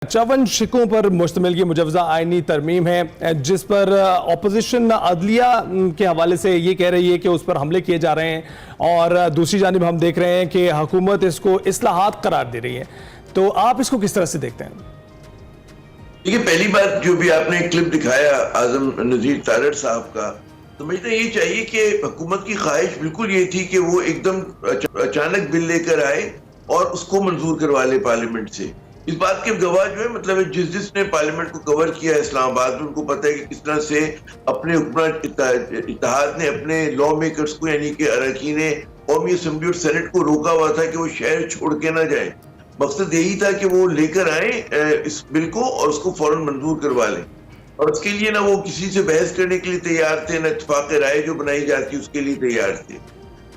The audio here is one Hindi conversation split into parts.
54 शिकों पर मुश्तमिल ये मुजवजा आईनी तरमीम है जिस पर अपोजिशन अदलिया के हवाले से ये कह रही है कि उस पर हमले किए जा रहे हैं और दूसरी जानिब हम देख रहे हैं कि हुकूमत इसको इस्लाहात करार दे रही है। तो आप इसको किस तरह से देखते हैं? देखिए, पहली बात जो भी आपने क्लिप दिखाया आजम नजीर तारड़ साहब का, तो मुझे ये चाहिए कि हुकूमत की ख्वाहिश बिल्कुल ये थी कि वो एकदम अचानक बिल लेकर आए और उसको मंजूर करवा ले पार्लियामेंट से। इस बात के गवाह जो है मतलब जिसने पार्लियामेंट को कवर किया है इस्लामाबाद में, उनको पता है कि किस तरह से अपने हुक्मरान इत्तेहाद ने अपने लॉ मेकर्स को यानी कि अरकान कौमी असम्बली और सेनेट को रोका हुआ था कि वो शहर छोड़ के ना जाए। मकसद यही था कि वो लेकर आए इस बिल को और उसको फौरन मंजूर करवा लें, और उसके लिए ना वो किसी से बहस करने के लिए तैयार थे, ना इत्तेफाक राय जो बनाई जाती उसके लिए तैयार थे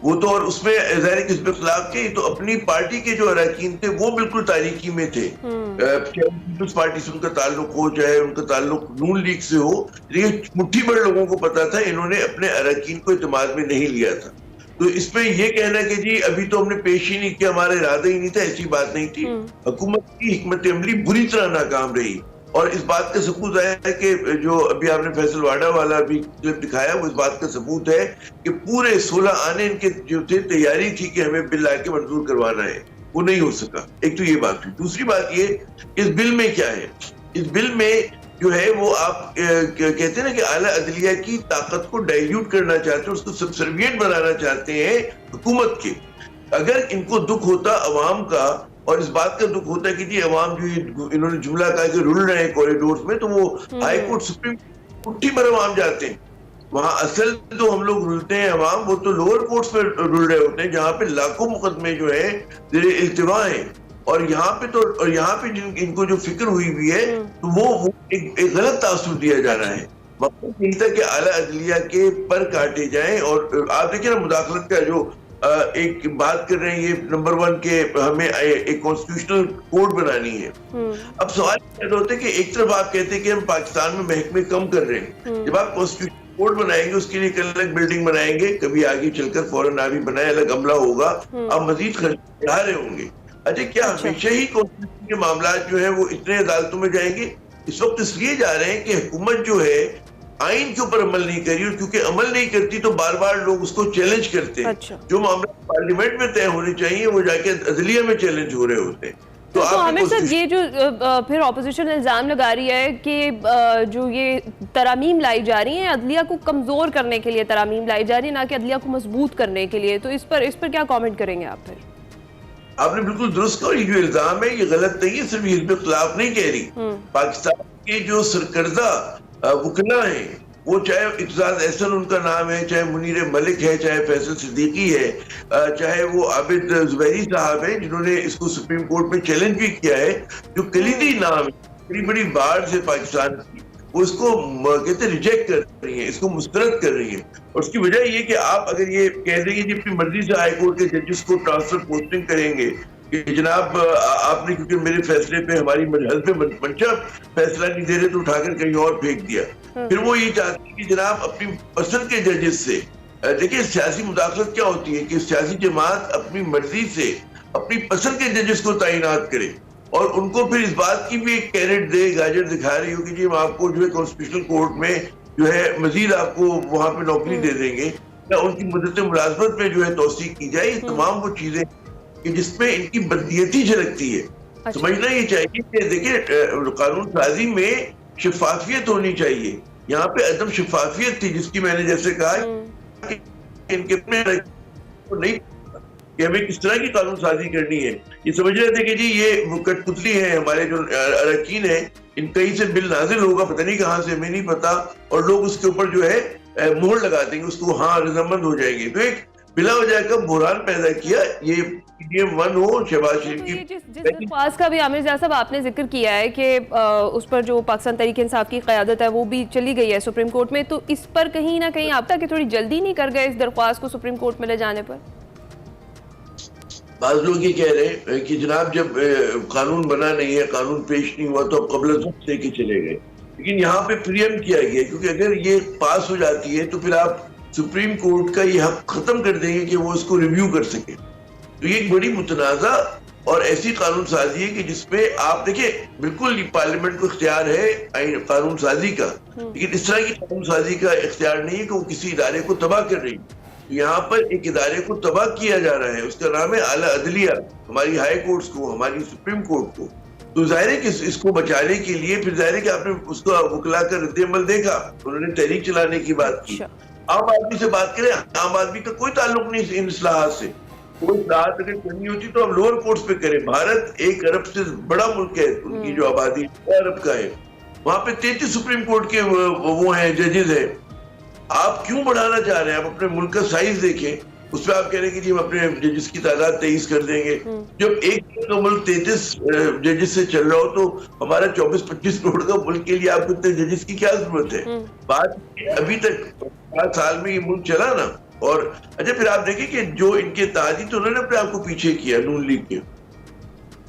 वो तो। और उसमें ज़ाहिर है कि इसके खिलाफ थे तो अपनी पार्टी के जो अरकान थे वो बिल्कुल तारीकी में थे, चाहे पीपल्स पार्टी से उनका ताल्लुक हो चाहे उनका ताल्लुक नून लीग से हो। ये मुट्ठी भर लोगों को पता था, इन्होंने अपने अरकान को इत्तेमाद में नहीं लिया था। तो इसमें यह कहना कि जी अभी तो हमने पेश ही नहीं किया, हमारा इरादा ही नहीं था, ऐसी बात नहीं थी। हुकूमत की हिकमत अमली बुरी तरह नाकाम रही और इस बात का सबूत है कि जो अभी आपने फैसलवाड़ा वाला भी क्लिप दिखाया वो इस बात का सबूत है कि पूरे 16 आने इनके जो थे तैयारी थी कि हमें बिल लाके मंजूर करवाना है, वो नहीं हो सका। एक तो ये बात हुई। दूसरी बात ये, इस बिल में क्या है, इस बिल में जो है वो आप कहते हैं ना कि आला अदलिया की ताकत को डाइल्यूट करना चाहते हैं, उसको सबसर्विएंट बनाना चाहते हैं हुकूमत के। अगर इनको दुख होता अवाम का और इस बात का दुख होता है कि जी अवाम जो इन्होंने जुमला कहा कि रुल रहे हैं कॉरिडोर्स में, तो वो हाई कोर्ट सुप्रीम मुट्ठी भर अवाम जाते हैं। वहां असल तो हम लोग रुलते हैं अवाम, वो तो लोअर कोर्ट्स में रुल रहे होते हैं जहां पे लाखों मुकदमे जो है जेरे इल्तिवा है। और यहाँ पे इनको जो फिक्र हुई हुई है तो वो एक गलत तासुर दिया जा रहा है। मकसद यही था कि आला अदलिया के पर काटे जाएं। और आप देखिए ना मुदाखलत का जो एक बात कर रहे हैं, ये नंबर 1 के हमें एक कॉन्स्टिट्यूशनल कोड बनानी है। अब सवाल पैदा होता है कि एक तरफ आप कहते हैं कि हम पाकिस्तान में महकमे कम कर रहे हैं, जब आप कॉन्स्टिट्यूशनल कोड बनाएंगे उसके लिए अलग बिल्डिंग बनाएंगे, कभी आगे चलकर फौरन आगे बनाए अलग अमला होगा, आप मजीद खर्च बढ़ा रहे होंगे। अच्छा, क्या हमेशा ही कॉन्स्टिट्यूशन के मामला जो है वो इतने अदालतों में जाएंगे? इस वक्त इसलिए जा रहे हैं कि हुकूमत जो है आइन के ऊपर अमल नहीं करी, और क्योंकि अमल नहीं करती तो बार बार लोग उसको चैलेंज करते हैं। अच्छा। जो मामला पार्लियामेंट में तय होने चाहिए वो जाके अदलिया में चैलेंज हो रहे होते हैं। तो आमिर साहब, ये जो फिर ऑपोजिशन इल्जाम लगा रही है कि जो ये तरामीम लाई जा रही हैं अदलिया को कमजोर करने के लिए तरामीम लाई जा रही है, ना कि अदलिया को मजबूत करने के लिए, तो इस पर क्या कॉमेंट करेंगे आप? फिर आपने बिल्कुल दुरुस्त कहा, ये जो इल्जाम है ये गलत नहीं है, सिर्फ हिज़्ब खिलाफ नहीं कह रही। पाकिस्तान के जो सरकर्दा वकला है, वो चाहे इत्तेजाज एहसन उनका नाम है, चाहे मुनीर मलिक है, चाहे फैसल सिद्दीकी है, चाहे वो आबिद जुबैरी साहब है जिन्होंने इसको सुप्रीम कोर्ट में चैलेंज भी किया है, जो कलीदी नाम है, बड़ी बड़ी बार से पाकिस्तान की, वो इसको कहते रिजेक्ट कर रही है, इसको मुस्तरद कर रही है। और उसकी वजह ये कि आप अगर ये कह देंगे कि अपनी मर्जी से हाई कोर्ट के जजेस को ट्रांसफर पोस्टिंग करेंगे कि जनाब आपने क्योंकि मेरे फैसले पे हमारी मजहब पे मंशा फैसला नहीं दे रहे तो उठाकर कहीं और फेंक दिया, फिर वो ये चाहते हैं कि जनाब अपनी पसंद के जजेस से। देखिए, सियासी मुदाखलत क्या होती है कि सियासी जमात अपनी मर्जी से अपनी पसंद के जजेस को तैनात करे और उनको फिर इस बात की भी एक कैरेट दे, गाजर दिखा रही हो कि जी हम आपको जो है कॉन्स्टिट्यूशनल कोर्ट में जो है मजीद आपको वहां पे नौकरी दे देंगे, या उनकी मदद मुलाजमत में जो है तौसीक की जाए। तमाम वो चीजें कि जिसमें इनकी बदनीयती झलकती है। अच्छा। समझना ये चाहिए कि देखिए कानून साजी में शफाफियत होनी चाहिए, यहाँ पे अदम शफाफियत थी जिसकी मैंने जैसे कहा कि इनके नहीं कि हमें किस तरह की कानून साजी करनी है। ये समझ रहे थे कि जी ये कठपुतली है, हमारे जो अरकान है इन कहीं से बिल नाजिल होगा, पता नहीं कहाँ से, हमें नहीं पता, और लोग उसके ऊपर जो है मोहर लगा देंगे, उसको हाँ रजामंद हो जाएंगे। तो एक बिला वजह का बुरान पैदा किया। ये पीडीएम 1 हो शहबाज शरीफ की जिस दरख्वास्त का भी आमिर साहब आपने जिक्र किया है कि उस पर जो पाकिस्तान तहरीक इंसाफ की क़यादत है वो भी चली गई है सुप्रीम कोर्ट में, तो इस पर कहीं ना कहीं आप तक थोड़ी जल्दी नहीं कर गए इस दरख्वास्त को सुप्रीम कोर्ट में ले जाने पर? बाज़ लोग ये कह रहे हैं कि जनाब जब कानून बना नहीं है, कानून पेश नहीं हुआ तो अब कबल लेके चले गए, लेकिन यहाँ पे प्रियम किया गया क्योंकि अगर ये पास हो जाती है तो फिर आप सुप्रीम कोर्ट का ये हक खत्म कर देंगे कि वो इसको रिव्यू कर सके। तो ये एक बड़ी मुतनाज़ा और ऐसी कानून साजी है कि जिसमें आप देखिए बिल्कुल पार्लियामेंट को इख्तियार है कानून साजी का, लेकिन इस तरह की कानून साजी का इख्तियार नहीं है कि वो किसी इदारे को तबाह कर रही है। यहाँ पर एक इदारे को तबाह किया जा रहा है, उसका नाम है आला अदलिया, हमारी हाई कोर्ट्स को, हमारी सुप्रीम कोर्ट को। तो जाहिर है कि इसको बचाने के लिए फिर जाहिर है कि आपने उसको बुकला कर रद्द-ए-अमल देखा, उन्होंने तहरीक चलाने की बात की। आम आदमी से बात करें, आम आदमी का कोई ताल्लुक नहीं इन इस्लाहात से। कोई इस्लाहात अगर करनी होती तो हम लोअर कोर्ट्स पे करें। भारत 1 अरब से बड़ा मुल्क है, उनकी जो आबादी 1 अरब का है, वहां पे 33 सुप्रीम कोर्ट के वो हैं, जजेस हैं। आप क्यों बढ़ाना चाह रहे हैं? आप अपने मुल्क का साइज देखें, उसमें आप कह रहे हैं कि जी हम अपने जजेस की तादाद 23 कर देंगे। जब एक का मुल्क 33 जजेस से चल रहा हो तो हमारा 24-25 करोड़ का मुल्क के लिए आपको इतने जजेस की क्या जरूरत है? बात अभी तक 5 साल में ये मुल्क चला ना। और अच्छा फिर आप देखिए कि जो इनके ताजी तो उन्होंने अपने आप को पीछे किया, नून लीग के।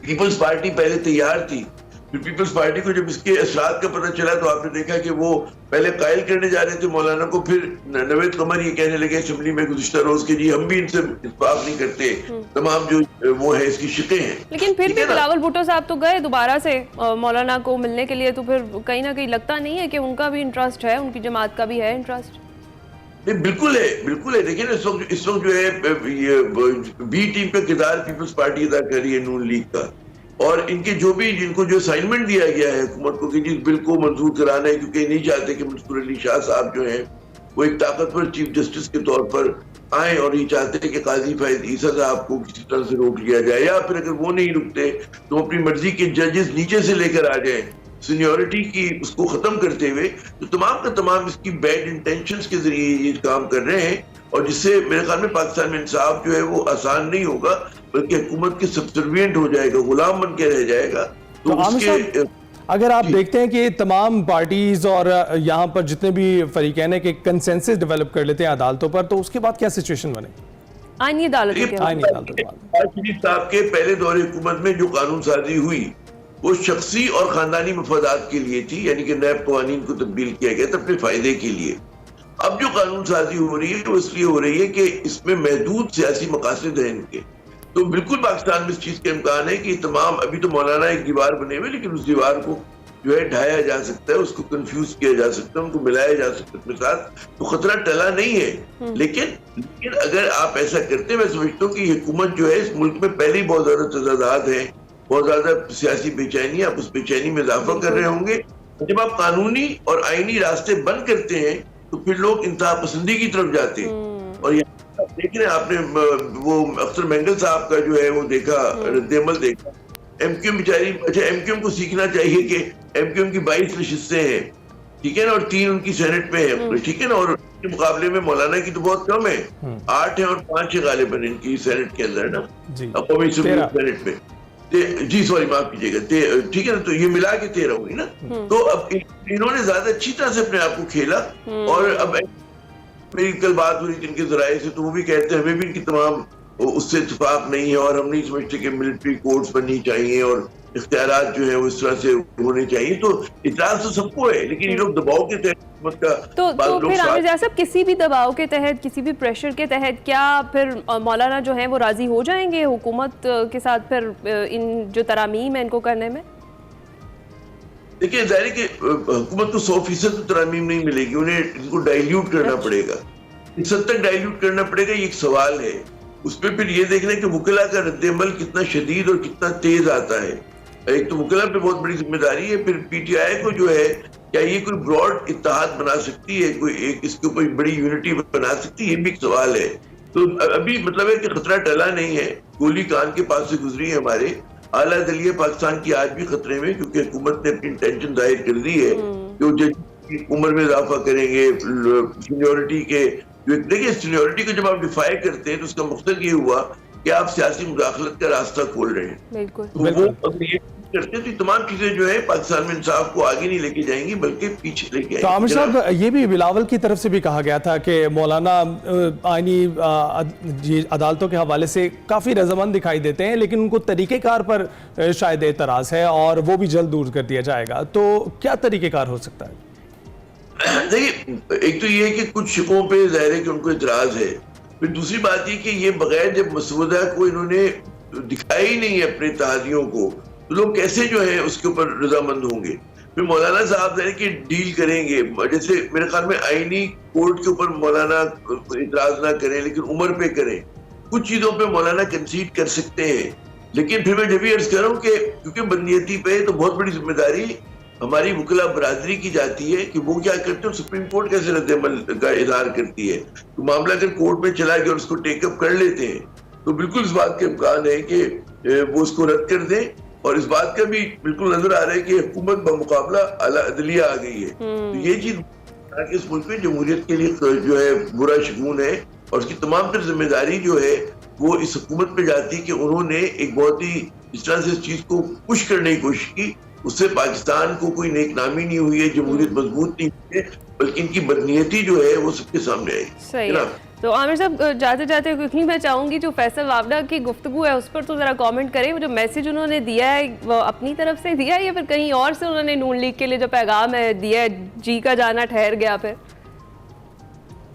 पीपल्स पार्टी पहले तैयार थी, फिर पीपल्स पार्टी को जब इसके असरात का पता चला तो आपने देखा कि वो पहले कायल करने जा रहे थे मौलाना को, फिर नवेद कमर ये कहने लगे असेंबली में गुज़िश्ता रोज के जी हम भी इनसे इत्तेफाक नहीं करते, तमाम जो वो है इसकी शिकें हैं। लेकिन फिर भी बिलावल भुट्टो साहब तो गए दोबारा से मौलाना को मिलने के लिए, तो फिर कहीं ना कहीं लगता नहीं है कि उनका भी इंटरेस्ट है, उनकी जमात का भी है इंटरेस्ट? नहीं, बिल्कुल है, बिल्कुल है। देखिए ना इस वक्त जो है ये बी टीम का किरदार पीपल्स पार्टी अदा कर रही है नून लीग का, और इनके जिनको जो असाइनमेंट दिया गया है हुकूमत को कि जिस बिल को मंजूर कराना है, क्योंकि नहीं चाहते कि मंसूर अली शाह साहब जो हैं वो एक ताकतवर चीफ जस्टिस के तौर पर आए, और ये चाहते हैं कि काजी फैज ईसा साहब को किसी तरह से रोक लिया जाए, या फिर अगर वो नहीं रुकते तो अपनी मर्जी के जजेस नीचे से लेकर आ जाए सीनियोरिटी की उसको खत्म करते हुए। तो तमाम का तमाम इसकी बैड इंटेंशंस के जरिए ये काम कर रहे हैं, और जिससे मेरे ख्याल में पाकिस्तान में इंसाफ जो है वो आसान नहीं होगा, बल्कि हुकूमत के सब्सर्विएंट हो जाएगा, गुलाम बन के रह जाएगा। तो उसके अगर आप देखते हैं कि तमाम पार्टीज और यहाँ पर जितने भी फरीकैन है कि कंसेंसस डेवलप कर लेते हैं अदालतों पर, तो उसके बाद क्या सिचुएशन बने? आईनी अदालत साहब के पहले दौरे हुकूमत में जो कानून साजी हुई वो शख्सी और खानदानी मफादात के लिए थी, यानी कि नैब कवानीन को तब्दील किया गया था अपने फायदे के लिए। अब जो कानून साजी हो रही है वो इसलिए हो रही है कि इसमें महदूद सियासी मकासद हैं इनके। तो बिल्कुल पाकिस्तान में इस चीज का इम्कान है कि तमाम, अभी तो मौलाना एक दीवार बने हुए, लेकिन उस दीवार को जो है ढाया जा सकता है, उसको कंफ्यूज किया जा सकता है, उनको मिलाया जा सकता है अपने साथ, तो खतरा टला नहीं है। लेकिन अगर आप ऐसा करते, मैं समझता हूँ कि हुकूमत जो है इस मुल्क में पहले ही बहुत ज्यादा तजादात है, बहुत ज्यादा सियासी बेचैनी, आप उस बेचैनी में इजाफा कर रहे होंगे। जब आप कानूनी और आईनी रास्ते बंद करते हैं तो फिर लोग इंतहा पसंदी की तरफ जाते हैं। और यहाँ देख रहे हैं आपने वो अख्तर मेंगल साहब का जो है वो देखा, रद्द-ए-अमल देखा। एमक्यूएम बेचारी, अच्छा एमक्यूएम को सीखना चाहिए कि एमक्यूएम की 22 नशिस्तें हैं, ठीक है ना, और 3 उनकी सेनेट में है, ठीक है ना, और के मुकाबले में मौलाना की तो बहुत कम है, 8 है और 5 है गालिबन इनकी सेनेट के अंदर ना, कौमी सेनेट में। जी सॉरी माफ कीजिएगा, ठीक है ना, तो ये मिला के 13 हुई ना। तो अब इन्होंने ज्यादा अच्छी तरह से अपने आप को खेला। और अब मेरी कल बात हो रही थी इनके जराये से, तो वो भी कहते हैं हमें भी इनकी तमाम उससे इत्तेफाक नहीं है, और हम नहीं समझते कि मिलिट्री कोर्ट्स बननी चाहिए और इख्तियारात जो है वो इस तरह से होने चाहिए। तो इतराज तो सबको है, लेकिन ये लोग दबाव के तहत तो फिर आमिर साहब किसी भी दबाव के तहत, किसी भी प्रेशर के तहत क्या फिर मौलाना जो है वो राजी हो जाएंगे हुकूमत के साथ फिर इन जो तरामीम है इनको करने में? देखिए जाहिर है कि हुकूमत को 100% तो तरामीम नहीं मिलेगी, उन्हें इनको डाइल्यूट करना पड़ेगा, इस हद तक डाइल्यूट करना पड़ेगा, ये एक सवाल है। उसमें फिर ये देखना कि वुकला का रद्द-ए-अमल कितना शदीद और कितना तेज आता है। एक तो वुकला पे बहुत बड़ी जिम्मेदारी है, फिर पीटीआई को जो है क्या ये कोई ब्रॉड इत्तेहाद बना सकती है, कोई एक इसके ऊपर बड़ी यूनिटी बना सकती है, ये भी एक सवाल है। तो अभी मतलब है कि खतरा टला नहीं है, गोली कान के पास से गुजरी है हमारे। आला दलिया पाकिस्तान की आज भी खतरे में, क्योंकि हुकूमत ने अपनी इंटेंशन जाहिर कर दी है कि वो जज की उम्र में इजाफा करेंगे, सीनियोरिटी के देखिए सीनियोरिटी को जब आप डिफाई करते हैं तो उसका मकसद ये हुआ कि आप सियासी मुदाखलत का रास्ता खोल रहे हैं। बिल्कुल। तो वो अगर ये करते तो तमाम चीजें जो है पाकिस्तान में इंसाफ को आगे नहीं लेके जाएंगी बल्कि पीछे लेके आएंगी। तो आमिर साहब ये भी बिलावल की तरफ से भी कहा गया था कि मौलाना आईनी अदालतों के हवाले से काफी रजामंद दिखाई देते हैं, लेकिन उनको तरीकेकार पर शायद एतराज है और वो भी जल्द दूर कर दिया जाएगा। तो क्या तरीकेकार हो सकता है? देखिए एक तो ये है कि कुछ शिकों पे जाहिर है कि उनको इतराज है, फिर दूसरी बात ये कि ये बगैर जब मसूदा को इन्होंने दिखाया ही नहीं है अपने इत्तेहादियों को, तो लोग कैसे जो है उसके ऊपर रजामंद होंगे। फिर मौलाना साहब है कि डील करेंगे, जैसे मेरे ख्याल में आईनी कोर्ट के ऊपर मौलाना इतराज ना करें लेकिन उम्र पे करें, कुछ चीजों पे मौलाना कंसीड कर सकते हैं। लेकिन फिर मैं जब भी अर्ज कर रहा हूँ कि क्योंकि बदनीयती पे तो बहुत बड़ी जिम्मेदारी हमारी वकला बरादरी की जाती है कि वो क्या करते हैं, सुप्रीम कोर्ट कैसे रद्द-ए-अमल का इजहार करती है। तो मामला अगर कोर्ट में चला गया और उसको टेकअप कर लेते हैं तो बिल्कुल इस बात का इम्कान है कि वो उसको रद्द कर दें। और इस बात का भी बिल्कुल नजर आ रहा है कि हुकूमत बमुकाबला आला अदलिया आ गई है। तो ये चीज कि इस मुल्क में जमहूरियत के लिए जो है बुरा शगुन है और उसकी तमाम तर जिम्मेदारी जो है वो इस हुकूमत पे जाती है कि उन्होंने एक बहुत ही इस तरह से इस चीज को पुश करने की कोशिश की, उससे पाकिस्तान को कोई नेकनामी नहीं हुई है, जमहूरियत मजबूत नहीं हुई है, बल्कि इनकी बदनीयती जो है वो सबके सामने आई। सही है। तो आमिर साहब जाते जाते क्विकली मैं चाहूंगी जो फैसल वावड़ा की गुफ्तगू है उस पर तो जरा कमेंट करें। वो जो मैसेज उन्होंने दिया है वो अपनी तरफ से दिया है या फिर कहीं और से उन्होंने नून लीग के लिए जो पैगाम है दिया है, जी का जाना ठहर गया फिर?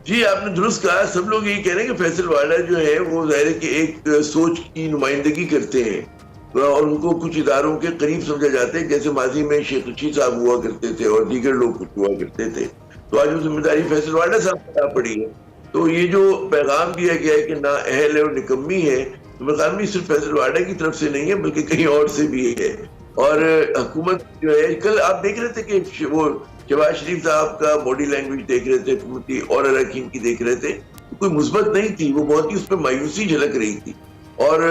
जी आपने दुरुस्त कहा, सब लोग यही कह रहे हैं कि फैसल वाला जो है वो जाहिर है कि एक सोच की नुमाइंदगी करते हैं और उनको कुछ इदारों के करीब समझा जाता है, जैसे माजी में शेख रशीद साहब हुआ करते थे और दीगर लोग कुछ हुआ करते थे। तो आज वो जिम्मेदारी फैसल वाला साहब को पड़ी है। तो ये जो पैगाम दिया गया है कि ना अहल है और निकम्मी है, तो मेरे ख्याल में सिर्फ फैसल वाला की तरफ से नहीं है बल्कि कहीं और से भी है। और हुकूमत जो है, कल आप देख रहे थे कि वो शहबाज शरीफ साहब का बॉडी लैंग्वेज देख रहे थे, हुकूमती और अरकान की देख रहे थे, तो कोई मुस्बत नहीं थी, वो बहुत ही उस पर मायूसी झलक रही थी। और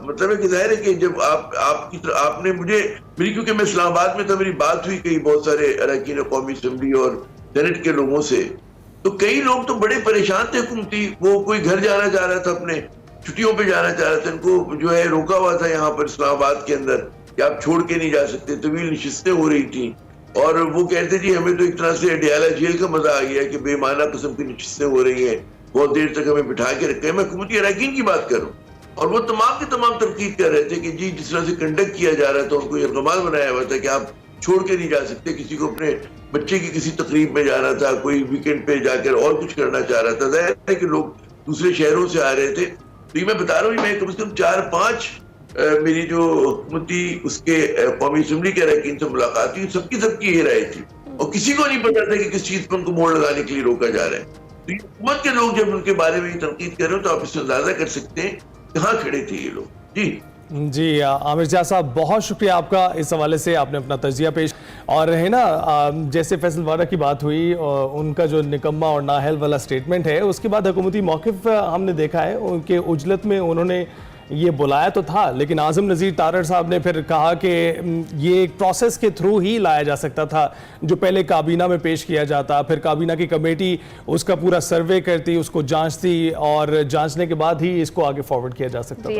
मतलब है कि जाहिर है कि जब आपने मेरी क्योंकि मैं इस्लामाबाद में था, मेरी बात हुई कई बहुत सारे अरकान कौमी असम्बली और सेनेट के लोगों से, तो कई लोग तो बड़े परेशान थे हुकूमती, वो कोई घर जाना चाह रहा था, अपने छुट्टियों पे जाना चाह रहा था, इनको जो है रोका हुआ था यहाँ पर इस्लामाबाद के अंदर कि आप छोड़ के नहीं जा सकते, तवील नशिस्तें हो रही थी। और वो कहते जी हमें तो एक तरह से अडियाला जेल का मजा आ गया कि बेमाना किस्म की नशिस्तें हो रही हैं, बहुत देर तक हमें बिठा के रखे हैं। मैं हुकूमती अरकान की बात करूँ और वो तमाम की तमाम तनकीद कर रहे थे कि जी जिस तरह से कंडक्ट किया जा रहा था, उनको यरगमाल बनाया हुआ था कि आप छोड़ के नहीं जा सकते, किसी को अपने बच्चे की किसी तकरीब में जाना था, कोई वीकेंड पे जाकर और कुछ करना चाह रहा था, जाहिर है कि लोग दूसरे शहरों से आ रहे थे। तो ये मैं बता रहा हूँ, मैं कम से कम 4-5 मेरी जो हुकूमती उसके कौमी असम्बली के अरकान से मुलाकात हुई, सबकी ये राय थी और किसी को नहीं पता था कि किस चीज पर उनको मोड़ लगाने के लिए रोका जा रहा है। तो ये हुकूमत के लोग जब उनके बारे में तनकीद कर रहे हो तो आप इससे अंदाजा कर सकते हैं कहाँ खड़े थे ये लोग। जी आमिर जा साहब बहुत शुक्रिया आपका, इस हवाले से आपने अपना तजिया पेश। और है ना जैसे फैसल वाला की बात हुई और उनका जो निकम्मा और नाअहल वाला स्टेटमेंट है, उसके बाद हुकूमती मौक़िफ़ हमने देखा है, उनके उजलत में उन्होंने ये बुलाया तो था, लेकिन आज़म नज़ीर तारड़ साहब ने फिर कहा कि ये एक प्रोसेस के थ्रू ही लाया जा सकता था, जो पहले काबीना में पेश किया जाता, फिर काबीना की कमेटी उसका पूरा सर्वे करती, उसको जांचती और जांचने के बाद ही इसको आगे फॉरवर्ड किया जा सकता था।